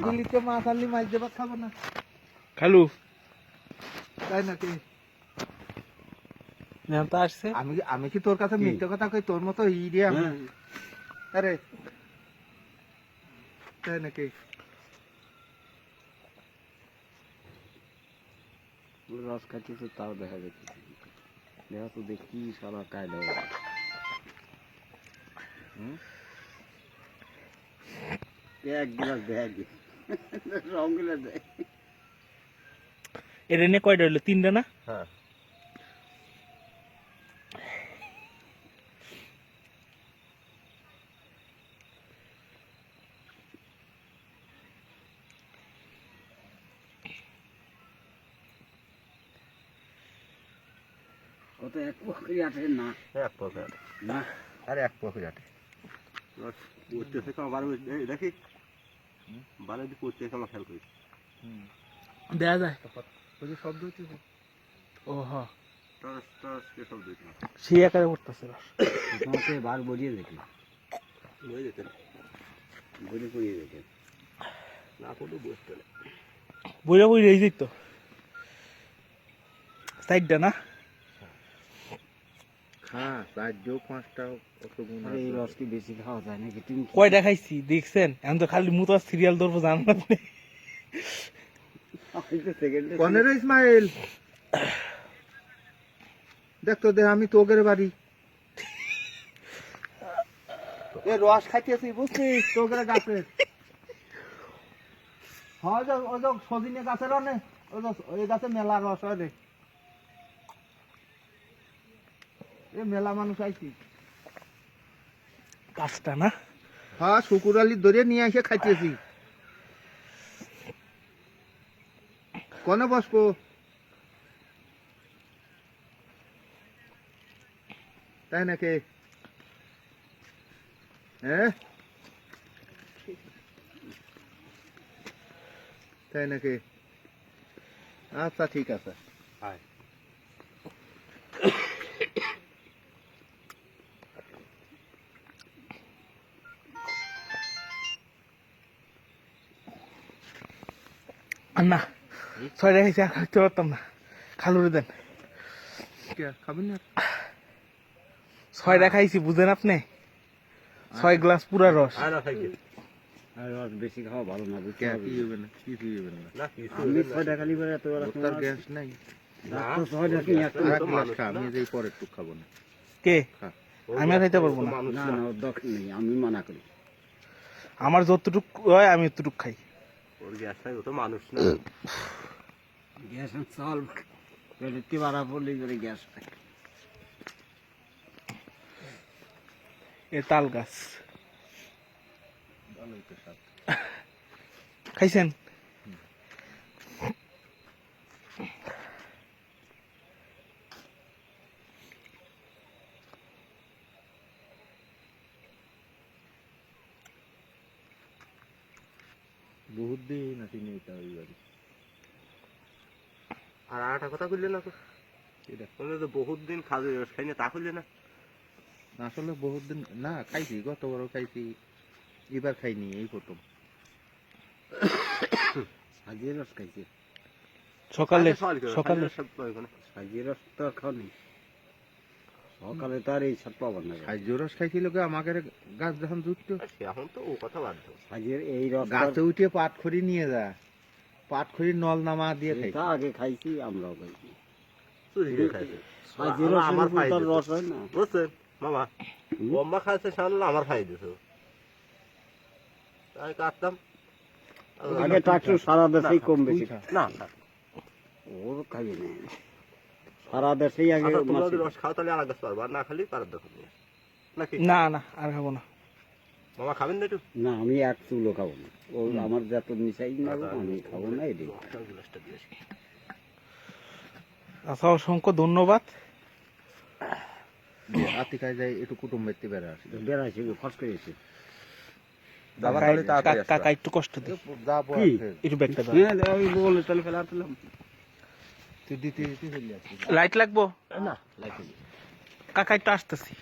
গুলিতে মাছ আনলি মাছ দেবা খাবো না খালু তাই নাকি তো আসছে আমি আমি কি তোর কাছে মিথ্যে কথা কই তোর মতো ই রে আমি আরে তাই নাকি রস খাইতেছে তাও দেখা যাচ্ছে দেখা তো দেখি সারা কায়দা এক গ্লাস দেয় রঙগুলো দেয় এটা নিয়ে কয়টা হইলো 3টা না হ্যাঁ কত এক পকড়ি আটে না এক পকেট না আরে এক পকেট আটে উঠতে থেকে আবার দেখি বারে দি করতে আমার খেয়াল করি দেয়া যায় ওই যে শব্দ হচ্ছে ও হ টস টস কে সব দেখি সেই আকারে পড়তেছে রস তোমাকে বার বড়িয়ে দেখি বড়িয়ে দেখেন বড়ি করিয়ে দেখেন না কোনো বসতে না বইরা বই রয়ে যেত সাইডটা না হ্যাঁ 4-5টা কত গুণ আরে এই রস কি বেশি খাওয়া যায় নাকি তুমি কয়টা খাইছি দেখছেন এখন তো খালি মুতো সিরিয়াল ধরবো জানো না আপনি সেকেন্ডে 15 ইসমাইল দেখ তো দে আমি তোগের বাড়ি এ রস খাইতেছি বুঝছিস তোগের গাছের হয় যে ওই যে সজিনে গাছের অনেক ওই গাছে মেলা রস হয় রে এ মেলা মানুষ আইছি গাছটা না হ্যাঁ শুকুর আলী ধরে নিয়ে এসে খাইতেছি কনে বসবো তাই নাকি হ্যাঁ তাই নাকি আচ্ছা ঠিক আছে আর না 6টা খাইছি আর খাইতে পারতাম না খালুরে দেন খাবেন না 6টা খাইছি বুঝেন আপনি 6 গ্লাস পুরা রস আর রস বেশি খাওয়া ভালো না বুঝতে হবে কি হবে না কি হবে না আমি 6টা খালি করে এত বেলা তার গ্যাস নাই ডাক্তার 6টা কি একটা এক গ্লাস খা আমি যে পরে একটু খাবো না কে খা আমি আর খাইতে পারবো না না না ওর দরকার নেই আমি মানা করি আমার যতটুক হয় আমি ততটুক খাই ওর গ্যাস নাই ও তো মানুষ না গ্যাস সলভ পেটে বাড়া পড়লে করে গ্যাস এ তাল গাছ খাইছেন বহুত দিন আছি নেই তা ওই বাড়ি আর আটা কথা কইলে না তো এটা বলে তো বহুত দিন খাওয়া রস খাই না তা কইলে না আসলে বহুত দিন না খাইছি গতবারও খাইছি এবার খাইনি এই প্রথম সাজিয়ে রস খাইছি সকালে সকালে সাজিয়ে রস তো খাও নি সকালে তো আর এই সব পাবার না খাইজ রস খাইছিল কে আমাকে গাছ যখন জুটতো এখন তো ও কথা বাদ দাও সাজিয়ে এই রস গাছে উঠে পাট খড়ি নিয়ে যা পাট খড়ি নল নামা দিয়ে খাই তা আগে খাইছি আমরাও খাইছি আমার রস হয় না বুঝছেন মামা বোম্বা খাইছে সামনে আমার খাই দিছো তাই কাটতাম আগে টাকটু সারা দেশেই কম বেশি না ও খাইবে না সারা দেশেই আগে আচ্ছা তোমরা যদি রস খাও তাহলে আর গাছ পারবা না খালি পারার দরকার নেই নাকি না না আর খাবো না মামা খাবেন না একটু না আমি এক চুলো খাবো না ও আমার যত মিশাই না আমি খাবো না এটি গ্লাসটা দিয়ে আসি আচ্ছা অসংখ্য ধন্যবাদ আতিকায় যাই একটু কুটুম ব্যক্তি বেড়া আসি বেড়াইছি খরচ করেছি কাকা একটু কষ্ট দিই যাবো কি? একটু ব্যাগটা দাও হ্যাঁ আমি বলে তাহলে ফেলা তুললাম তুই দিতে দিতে চলে আসি লাইট লাগবো না লাইট কাকা একটু আসতেছি